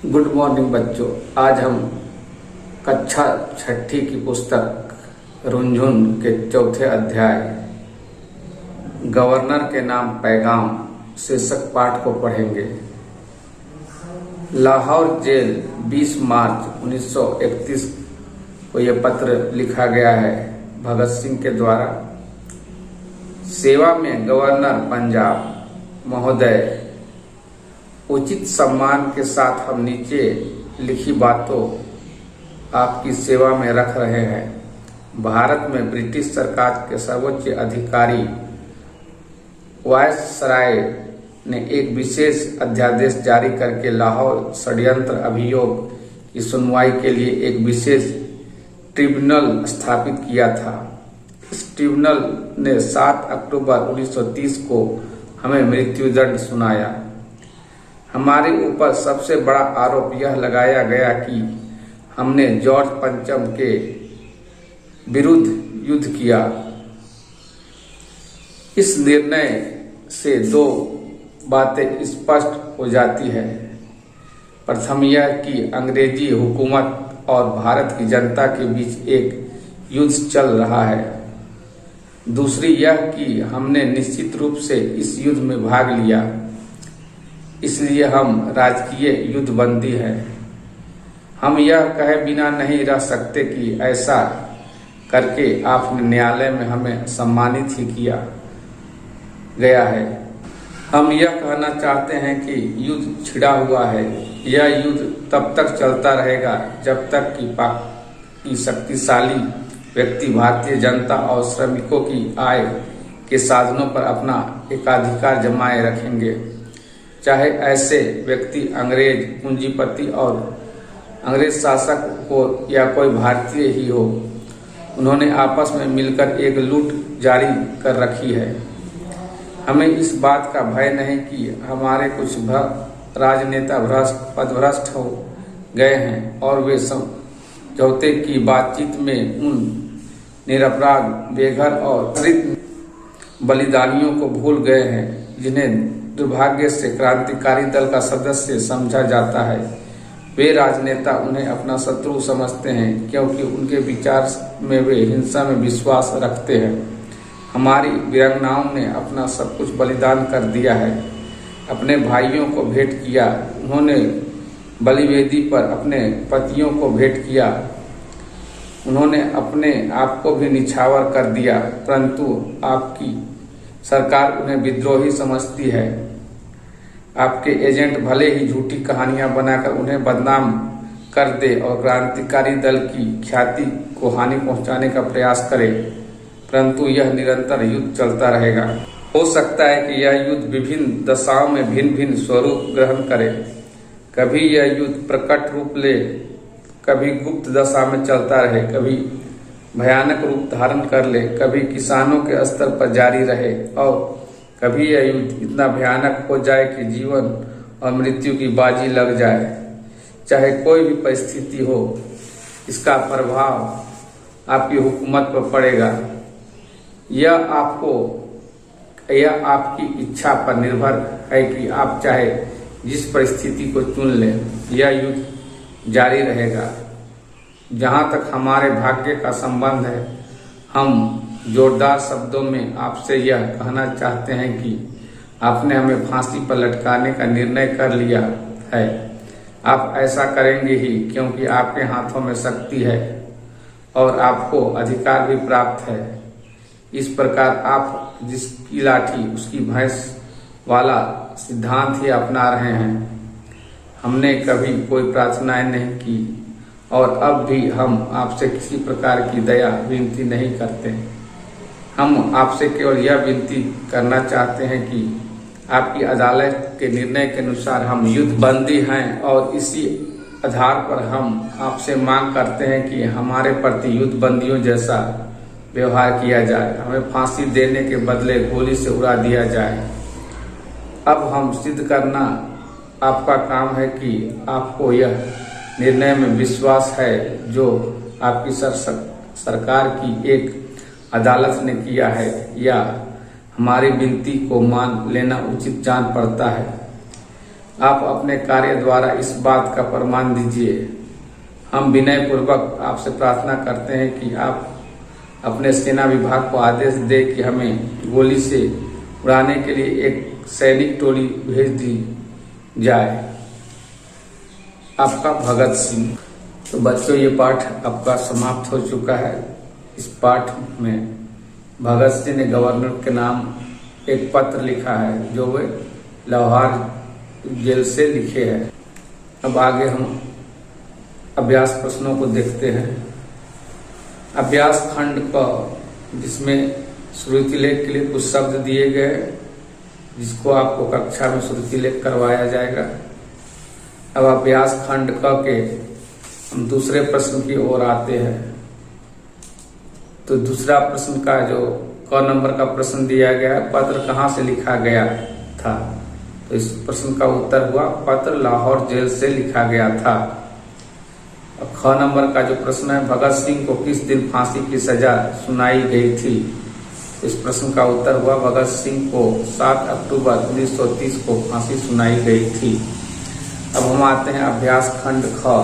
Good morning बच्चों। आज हम कक्षा छठी की पुस्तक रुनझुन के चौथे अध्याय गवर्नर के नाम पैगाम शीर्षक पाठ को पढ़ेंगे। लाहौर जेल 20 मार्च 1931 को यह पत्र लिखा गया है भगत सिंह के द्वारा। सेवा में गवर्नर पंजाब महोदय, उचित सम्मान के साथ हम नीचे लिखी बातों आपकी सेवा में रख रहे हैं। भारत में ब्रिटिश सरकार के सर्वोच्च अधिकारी वायसराय ने एक विशेष अध्यादेश जारी करके लाहौर षड्यंत्र अभियोग की सुनवाई के लिए एक विशेष ट्रिब्यूनल स्थापित किया था। इस ट्रिब्यूनल ने 7 अक्टूबर 1930 को हमें मृत्युदंड सुनाया। हमारे ऊपर सबसे बड़ा आरोप यह लगाया गया कि हमने जॉर्ज पंचम के विरुद्ध युद्ध किया। इस निर्णय से 2 बातें स्पष्ट हो जाती है। प्रथम यह कि अंग्रेजी हुकूमत और भारत की जनता के बीच एक युद्ध चल रहा है। दूसरी यह कि हमने निश्चित रूप से इस युद्ध में भाग लिया, इसलिए हम राजकीय युद्धबंदी हैं। हम यह कहे बिना नहीं रह सकते कि ऐसा करके आपने न्यायालय में हमें सम्मानित ही किया गया है। हम यह कहना चाहते हैं कि युद्ध छिड़ा हुआ है। यह युद्ध तब तक चलता रहेगा जब तक कि पाक की शक्तिशाली व्यक्ति भारतीय जनता और श्रमिकों की आय के साधनों पर अपना एकाधिकार जमाए रखेंगे। चाहे ऐसे व्यक्ति अंग्रेज पूंजीपति और अंग्रेज शासक हो या कोई भारतीय ही हो, उन्होंने आपस में मिलकर एक लूट जारी कर रखी है। हमें इस बात का भय नहीं कि हमारे कुछ राजनेता पदभ्रष्ट हो गए हैं और वे समझौते की बातचीत में उन निरपराध बेघर और बलिदानियों को भूल गए हैं जिन्हें दुर्भाग्य से क्रांतिकारी दल का सदस्य समझा जाता है। वे राजनेता उन्हें अपना शत्रु समझते हैं क्योंकि उनके विचार में वे हिंसा में विश्वास रखते हैं। हमारी वीरांगनाओं ने अपना सब कुछ बलिदान कर दिया है, अपने भाइयों को भेंट किया। उन्होंने बलिवेदी पर अपने पतियों को भेंट किया। उन्होंने अपने आप को भी निछावर कर दिया, परंतु आपकी सरकार उन्हें विद्रोही समझती है। आपके एजेंट भले ही झूठी कहानियां बनाकर उन्हें बदनाम कर दे और क्रांतिकारी दल की ख्याति को हानि पहुंचाने का प्रयास करे, परंतु यह निरंतर युद्ध चलता रहेगा। हो सकता है कि यह युद्ध विभिन्न दशाओं में भिन्न भिन्न स्वरूप ग्रहण करे। कभी यह युद्ध प्रकट रूप ले, कभी गुप्त दशा में चलता रहे, कभी भयानक रूप धारण कर ले, कभी किसानों के स्तर पर जारी रहे और कभी यह युद्ध इतना भयानक हो जाए कि जीवन और मृत्यु की बाजी लग जाए। चाहे कोई भी परिस्थिति हो, इसका प्रभाव आपकी हुकूमत पर पड़ेगा। यह आपकी इच्छा पर निर्भर है कि आप चाहे जिस परिस्थिति को चुन लें, यह युद्ध जारी रहेगा। जहां तक हमारे भाग्य का संबंध है, हम जोरदार शब्दों में आपसे यह कहना चाहते हैं कि आपने हमें फांसी पर लटकाने का निर्णय कर लिया है। आप ऐसा करेंगे ही क्योंकि आपके हाथों में शक्ति है और आपको अधिकार भी प्राप्त है। इस प्रकार आप जिसकी लाठी उसकी भैंस वाला सिद्धांत ही अपना रहे हैं। हमने कभी कोई प्रार्थनाएं नहीं की और अब भी हम आपसे किसी प्रकार की दया विनती नहीं करते। हम आपसे केवल यह विनती करना चाहते हैं कि आपकी अदालत के निर्णय के अनुसार हम युद्ध बंदी हैं और इसी आधार पर हम आपसे मांग करते हैं कि हमारे प्रति युद्ध बंदियों जैसा व्यवहार किया जाए। हमें फांसी देने के बदले गोली से उड़ा दिया जाए। अब हम सिद्ध करना आपका काम है कि आपको यह निर्णय में विश्वास है जो आपकी सरकार की एक अदालत ने किया है, या हमारी विनती को मान लेना उचित जान पड़ता है। आप अपने कार्य द्वारा इस बात का प्रमाण दीजिए। हम विनय पूर्वक आपसे प्रार्थना करते हैं कि आप अपने सेना विभाग को आदेश दे कि हमें गोली से उड़ाने के लिए एक सैनिक टोली भेज दी जाए। आपका भगत सिंह। तो बच्चों, ये पाठ आपका समाप्त हो चुका है। इस पाठ में भगत सिंह ने गवर्नर के नाम एक पत्र लिखा है जो वे लाहौर जेल से लिखे हैं। अब आगे हम अभ्यास प्रश्नों को देखते हैं। अभ्यास खंड का, जिसमें श्रुति लेख के लिए कुछ शब्द दिए गए, जिसको आपको कक्षा में श्रुति लेख करवाया जाएगा। अब अभ्यास खंड क के हम दूसरे प्रश्न की ओर आते हैं। तो दूसरा प्रश्न का जो क नंबर का प्रश्न दिया गया है, पत्र कहाँ से लिखा गया था? तो इस प्रश्न का उत्तर हुआ पत्र लाहौर जेल से लिखा गया था। ख नंबर का जो प्रश्न है, भगत सिंह को किस दिन फांसी की सजा सुनाई गई थी? इस प्रश्न का उत्तर हुआ भगत सिंह को 7 अक्टूबर 1930 को फांसी सुनाई गई थी। अब हम आते हैं अभ्यास खंड ख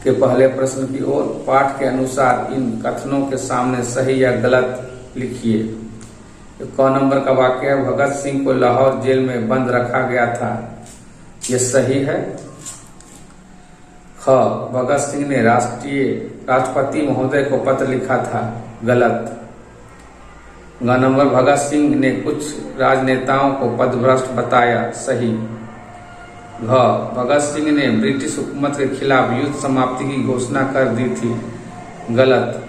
के पहले प्रश्न की ओर। पाठ के अनुसार इन कथनों के सामने सही या गलत लिखिए। क नंबर का वाक्य है, भगत सिंह को लाहौर जेल में बंद रखा गया था। यह सही है। ख, भगत सिंह ने राष्ट्रपति महोदय को पत्र लिखा था। गलत। ग नंबर, भगत सिंह ने कुछ राजनेताओं को पदभ्रष्ट बताया। सही। घ, भगत सिंह ने ब्रिटिश हुकूमत के खिलाफ युद्ध समाप्ति की घोषणा कर दी थी। गलत।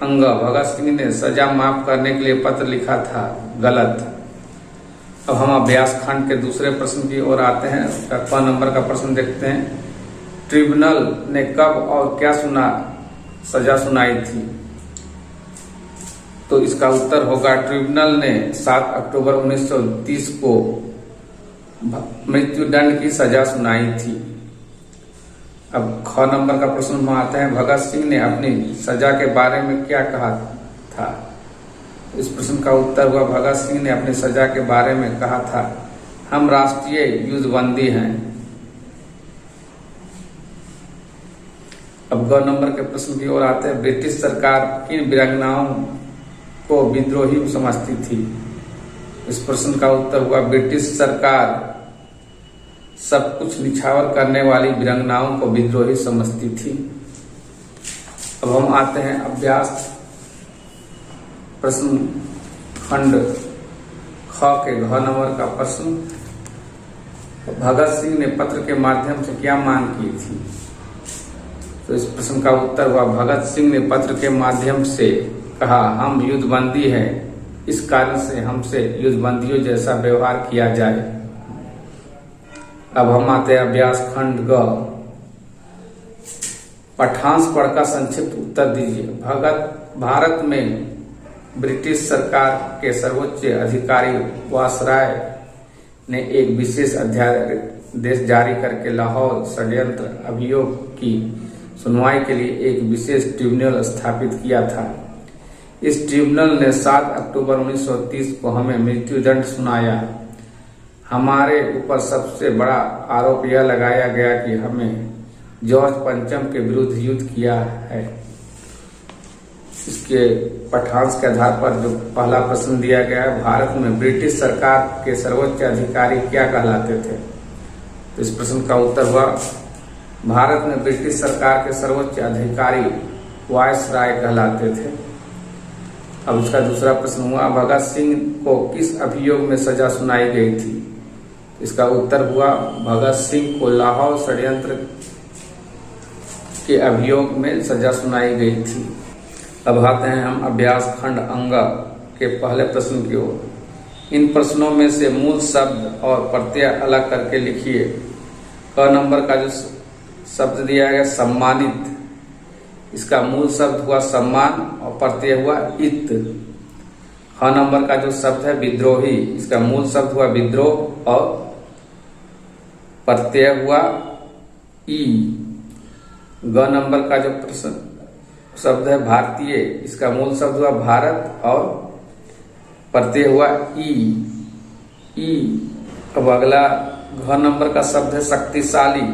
अंग, भगत सिंह ने सजा माफ करने के लिए पत्र लिखा था। गलत। अब हम अभ्यास खंड के दूसरे प्रश्न की ओर आते हैं। उसका क नंबर का प्रश्न देखते हैं। ट्रिब्यूनल ने कब और क्या सजा सुनाई थी? तो इसका उत्तर होगा ट्रिब्यूनल ने 7 अक्टूबर 1930 को मृत्युदंड की सजा सुनाई थी। अब ख नंबर का प्रश्न में आते हैं। भगत सिंह ने अपनी सजा के बारे में क्या कहा था? इस प्रश्न का उत्तर हुआ भगत सिंह ने अपनी सजा के बारे में कहा था, हम राष्ट्रीय युद्धबंदी हैं। अब ग नंबर के प्रश्न की ओर आते हैं। ब्रिटिश सरकार किन वीरांगनाओं को विद्रोही समझती थी? इस प्रश्न का उत्तर हुआ ब्रिटिश सरकार सब कुछ निछावर करने वाली वीरांगनाओं को विद्रोही समझती थी। अब हम आते हैं अभ्यास प्रश्न खंड ख के घ नंबर का प्रश्न। भगत सिंह ने पत्र के माध्यम से क्या मांग की थी? तो इस प्रश्न का उत्तर हुआ भगत सिंह ने पत्र के माध्यम से कहा, हम युद्धबंदी हैं, इस कारण से हमसे युद्धबंदियों जैसा व्यवहार किया जाए। अब हम आते हैं अभ्यास खंड ग। पाठांश पढ़कर संक्षिप्त उत्तर दीजिए। भारत में ब्रिटिश सरकार के सर्वोच्च अधिकारी वायसराय ने एक विशेष अध्यादेश जारी करके लाहौर षड्यंत्र अभियोग की सुनवाई के लिए एक विशेष ट्रिब्यूनल स्थापित किया था। इस ट्रिब्यूनल ने 7 अक्टूबर 1930 को हमें मृत्युदंड सुनाया। हमारे ऊपर सबसे बड़ा आरोप यह लगाया गया कि हमें जॉर्ज पंचम के विरुद्ध युद्ध किया है। इसके पाठांश के आधार पर जो पहला प्रश्न दिया गया है, भारत में ब्रिटिश सरकार के सर्वोच्च अधिकारी क्या कहलाते थे? तो इस प्रश्न का उत्तर हुआ भारत में ब्रिटिश सरकार के सर्वोच्च अधिकारी वायसराय कहलाते थे। अब इसका दूसरा प्रश्न हुआ भगत सिंह को किस अभियोग में सजा सुनाई गई थी? इसका उत्तर हुआ भगत सिंह को लाहौर षड्यंत्र के अभियोग में सजा सुनाई गई थी। अब आते हैं हम अभ्यास खंड अंग के पहले प्रश्न की ओर। इन प्रश्नों में से मूल शब्द और प्रत्यय अलग करके लिखिए। क नंबर का जो शब्द दिया गया सम्मानित, इसका मूल शब्द हुआ सम्मान और प्रत्यय हुआ इत। ख नंबर का जो शब्द है विद्रोही, इसका मूल शब्द हुआ विद्रोह और प्रत्यय हुआ ई। ग नंबर का जो शब्द है भारतीय, इसका मूल शब्द हुआ भारत और प्रत्यय हुआ ई। ई। अब अगला घ नंबर का शब्द है शक्तिशाली।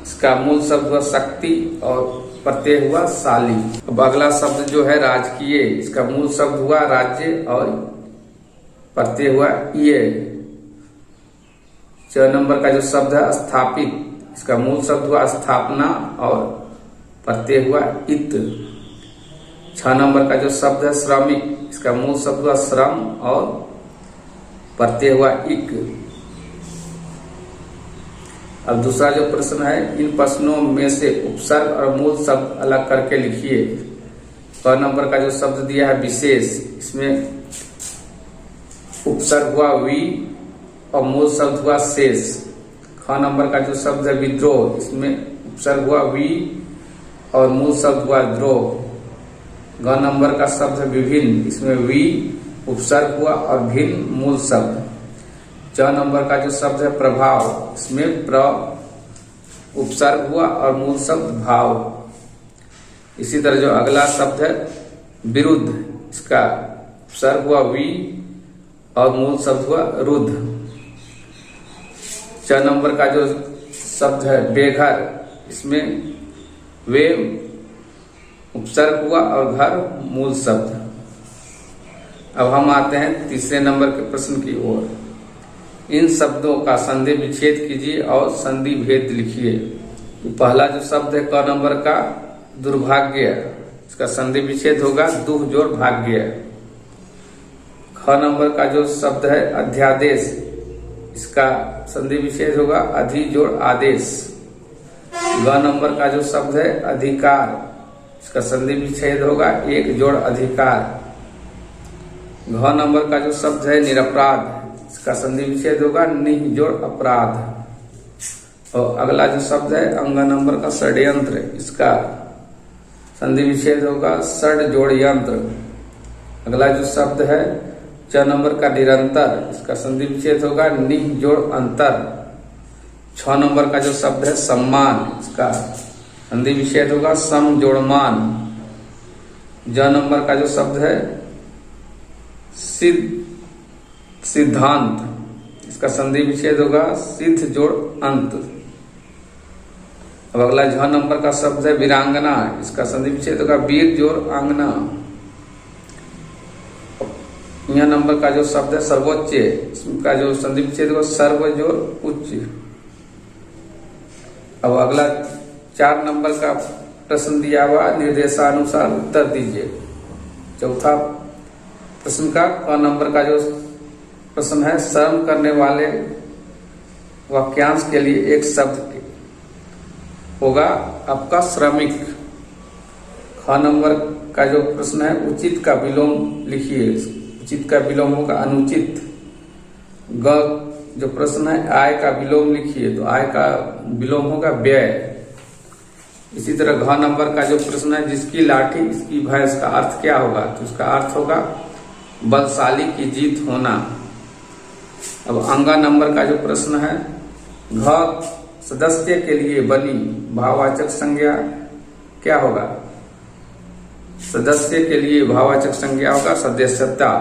इसका मूल शब्द हुआ शक्ति और प्रत्यय हुआ शाली। अब अगला शब्द जो है राजकीय, इसका मूल शब्द हुआ राज्य और प्रत्यय हुआ ये। 6 नंबर का जो शब्द है स्थापित, इसका मूल शब्द हुआ स्थापना और प्रत्यय हुआ इत। 6 नंबर का जो शब्द है श्रमिक, इसका मूल शब्द हुआ श्रम और प्रत्यय हुआ इक। अब दूसरा जो प्रश्न है, इन प्रश्नों में से उपसर्ग और मूल शब्द अलग करके लिखिए। क नंबर का जो शब्द दिया है विशेष, इसमें उपसर्ग हुआ वी और मूल शब्द हुआ शेष। ख नंबर का जो शब्द है विद्रोह, इसमें उपसर्ग हुआ वी और मूल शब्द हुआ द्रोह। ग नंबर का शब्द है विभिन्न, इसमें वी उपसर्ग हुआ और भिन्न मूल शब्द। च नंबर का जो शब्द है प्रभाव, इसमें प्र उपसर्ग हुआ और मूल शब्द भाव। इसी तरह जो अगला शब्द है विरुद्ध, इसका उपसर्ग हुआ वी और मूल शब्द हुआ रुद्ध। च नंबर का जो शब्द है बेघर, इसमें वे उपसर्ग हुआ और घर मूल शब्द। अब हम आते हैं तीसरे नंबर के प्रश्न की ओर। इन शब्दों का संधि विच्छेद कीजिए और संधि भेद लिखिए। पहला जो शब्द है क नंबर का दुर्भाग्य, इसका संधि विच्छेद होगा दुख जोड़ भाग्य। ख नंबर का जो शब्द है अध्यादेश, इसका संधि विच्छेद होगा अधि जोड़ आदेश। ग नंबर का जो शब्द है अधिकार, इसका संधि विच्छेद होगा एक जोड़ अधिकार। घ नंबर का जो शब्द है निरपराध, इसका संधि विच्छेद होगा निह जोड़ अपराध। और अगला जो शब्द है अंग नंबर का षड्यंत्र, इसका संधि विच्छेद होगा षड जोड़ यंत्र। अगला जो शब्द है च नंबर का निरंतर, इसका संधि विच्छेद होगा निह जोड़ अंतर। 6 नंबर का जो शब्द है सम्मान, इसका संधि विच्छेद होगा सम जोड़ मान। ज नंबर का जो शब्द है सिद्धांत, इसका संधि विच्छेद होगा सिद्ध जोड़ अंत। अब अगला झ नंबर का शब्द है वीरांगना, इसका संधि विच्छेद होगा वीर जोड़ आंगना। यह नंबर का जो शब्द है सर्वोच्च, इसका जो संधि विच्छेद होगा सर्व जोड़ उच्च। अब अगला 4 नंबर का प्रश्न दिया हुआ निर्देशानुसार उत्तर दीजिए। चौथा प्रश्न का क नंबर का जो प्रश्न है शर्म करने वाले वाक्यांश के लिए एक शब्द होगा आपका श्रमिक। ख नंबर का जो प्रश्न है उचित का विलोम लिखिए। उचित का विलोम होगा अनुचित। ग जो प्रश्न है आय का विलोम लिखिए, तो आय का विलोम होगा व्यय। इसी तरह घ नंबर का जो प्रश्न है जिसकी लाठी इसकी भैंस, का अर्थ क्या होगा, तो उसका अर्थ होगा बलशाली की जीत होना। अब अंगा नंबर का जो प्रश्न है घ सदस्य के लिए बनी भाववाचक संज्ञा क्या होगा, सदस्य के लिए भाववाचक संज्ञा होगा सदस्यता।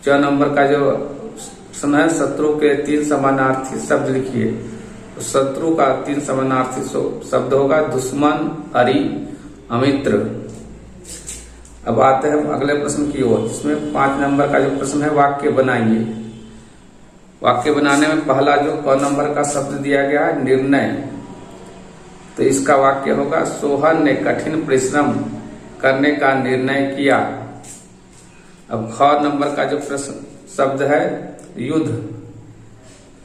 च नंबर का जो प्रश्न है शत्रु के 3 समानार्थी शब्द लिखिए, तो शत्रु का 3 समानार्थी शब्द होगा दुश्मन, अरि, अमित्र। अब आते हैं अगले प्रश्न की ओर, जिसमें 5 नंबर का जो प्रश्न है वाक्य बनाइए। वाक्य बनाने में पहला जो क नंबर का शब्द दिया गया है निर्णय, तो इसका वाक्य होगा सोहन ने कठिन परिश्रम करने का निर्णय किया। अब ख नंबर का जो प्रश्न शब्द है युद्ध,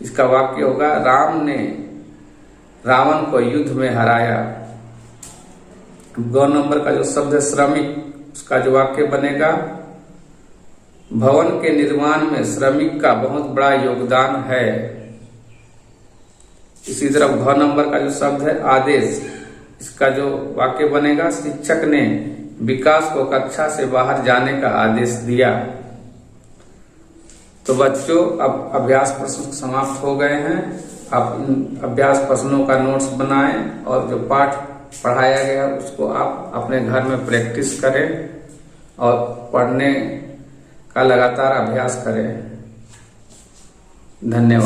इसका वाक्य होगा राम ने रावण को युद्ध में हराया। ग नंबर का जो शब्द है श्रमिक, उसका जो वाक्य बनेगा भवन के निर्माण में श्रमिक का बहुत बड़ा योगदान है। इसी तरह घ नंबर का जो शब्द है आदेश, इसका जो वाक्य बनेगा शिक्षक ने विकास को कक्षा से बाहर जाने का आदेश दिया। तो बच्चों अब अभ्यास प्रश्न समाप्त हो गए हैं। आप इन अभ्यास प्रश्नों का नोट्स बनाएं और जो पाठ पढ़ाया गया उसको आप अपने घर में प्रैक्टिस करें और पढ़ने का लगातार अभ्यास करें। धन्यवाद।